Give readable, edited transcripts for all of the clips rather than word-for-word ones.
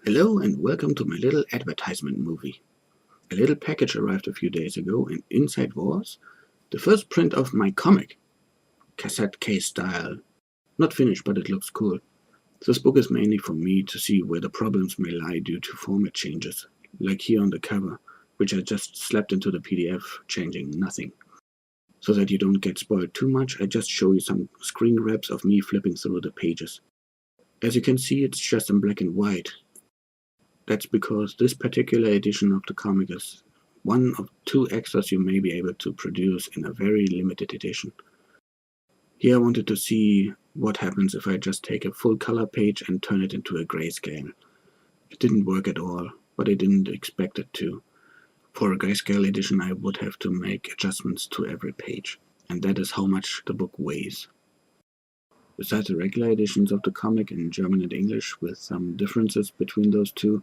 Hello and welcome to my little advertisement movie. A little package arrived a few days ago and inside was the first print of my comic, cassette case style. Not finished, but it looks cool. This book is mainly for me to see where the problems may lie due to format changes, like here on the cover, which I just slapped into the PDF, changing nothing. So that you don't get spoiled too much, I just show you some screen grabs of me flipping through the pages. As you can see, it's just in black and white. That's because this particular edition of the comic is one of two extras you may be able to produce in a very limited edition. Here I wanted to see what happens if I just take a full color page and turn it into a grayscale. It didn't work at all, but I didn't expect it to. For a grayscale edition I would have to make adjustments to every page, and that is how much the book weighs. Besides the regular editions of the comic in German and English, with some differences between those two,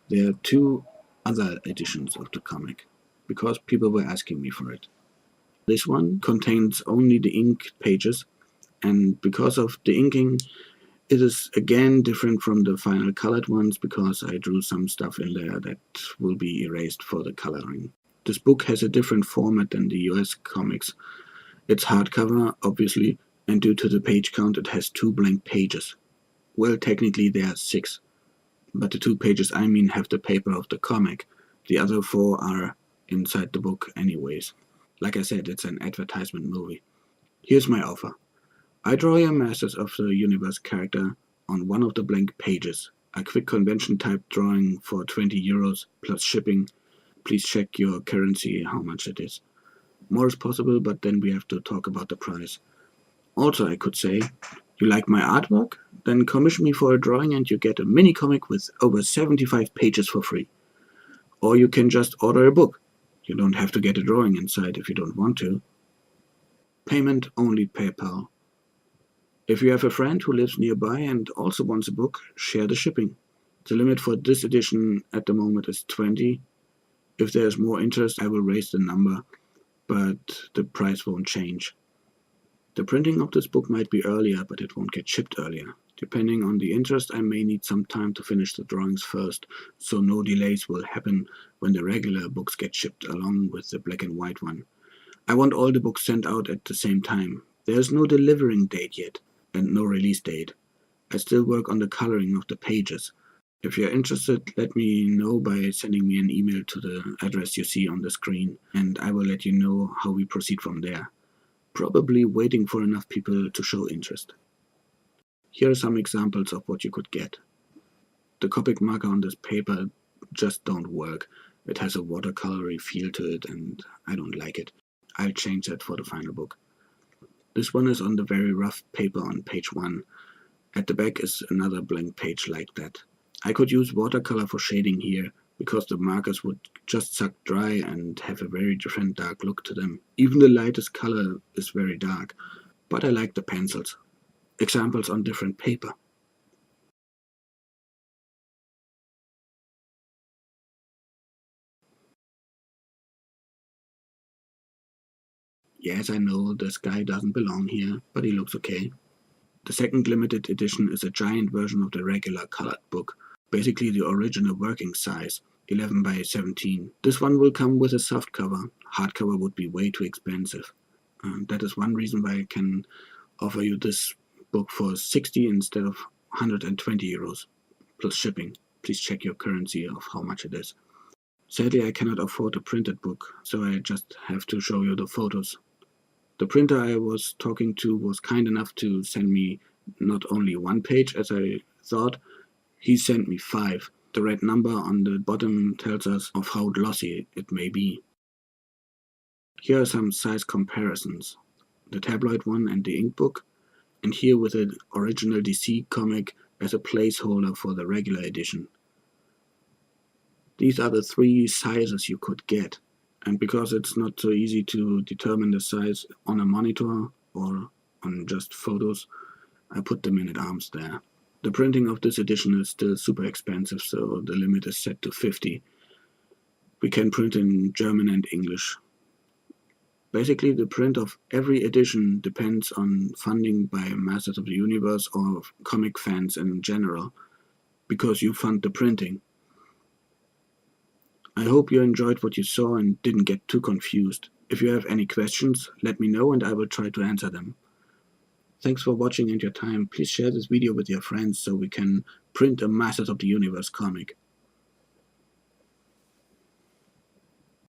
there are two other editions of the comic, because people were asking me for it. This one contains only the ink pages, and because of the inking, it is again different from the final colored ones, because I drew some stuff in there that will be erased for the coloring. This book has a different format than the US comics. It's hardcover, obviously, and due to the page count it has 2 blank pages. Well, technically there are 6, but the 2 pages I mean have the paper of the comic. The other 4 are inside the book anyways. Like I said, it's an advertisement movie. Here's my offer. I draw a Masters of the Universe character on one of the blank pages. A quick convention type drawing for 20 euros plus shipping. Please check your currency how much it is. More is possible, but then we have to talk about the price. Also, I could say, you like my artwork? Then commission me for a drawing and you get a mini comic with over 75 pages for free. Or you can just order a book. You don't have to get a drawing inside if you don't want to. Payment only PayPal. If you have a friend who lives nearby and also wants a book, share the shipping. The limit for this edition at the moment is 20. If there is more interest, I will raise the number, but the price won't change. The printing of this book might be earlier, but it won't get shipped earlier. Depending on the interest, I may need some time to finish the drawings first, so no delays will happen when the regular books get shipped along with the black and white one. I want all the books sent out at the same time. There is no delivering date yet, and no release date. I still work on the coloring of the pages. If you're interested, let me know by sending me an email to the address you see on the screen, and I will let you know how we proceed from there. Probably waiting for enough people to show interest. Here are some examples of what you could get. The Copic marker on this paper just don't work. It has a watercolory feel to it and I don't like it. I'll change that for the final book. This one is on the very rough paper on page 1. At the back is another blank page like that. I could use watercolor for shading here, because the markers would just suck dry and have a very different dark look to them. Even the lightest color is very dark, but I like the pencils. Examples on different paper. Yes, I know this guy doesn't belong here, but he looks okay. The second limited edition is a giant version of the regular colored book, basically the original working size, 11 by 17. This one will come with a soft cover. Hardcover would be way too expensive. That is one reason why I can offer you this book for 60 instead of 120 euros, plus shipping. Please check your currency of how much it is. Sadly, I cannot afford a printed book, so I just have to show you the photos. The printer I was talking to was kind enough to send me not only one page as I thought, he sent me 5. The red number on the bottom tells us of how glossy it may be. Here are some size comparisons. The tabloid one and the ink book, and here with the original DC comic as a placeholder for the regular edition. These are the 3 sizes you could get, and because it's not so easy to determine the size on a monitor or on just photos, I put them in at arms there. The printing of this edition is still super expensive, so the limit is set to 50. We can print in German and English. Basically, the print of every edition depends on funding by Masters of the Universe or comic fans in general. because you fund the printing. I hope you enjoyed what you saw and didn't get too confused. If you have any questions, let me know and I will try to answer them. Thanks for watching and your time. Please share this video with your friends so we can print a Masters of the Universe comic.